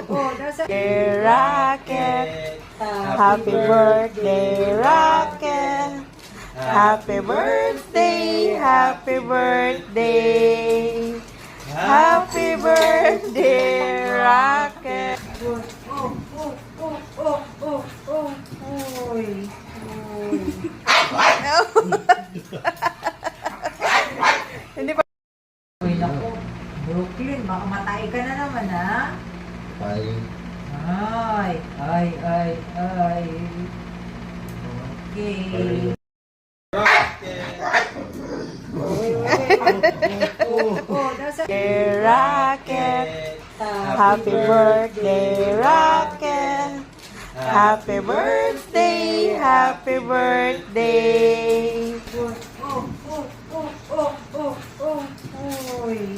Birthday, Rocket. Happy birthday, Rocket. Happy birthday, happy birthday. Happy birthday, Rocket. Hindi pa. Uy, naku. Brooklyn, baka matay ka na naman, ha? Bye. Ay. Okay. Birthday, Rocket. Happy birthday, Rocket. Happy birthday, happy birthday. Uy.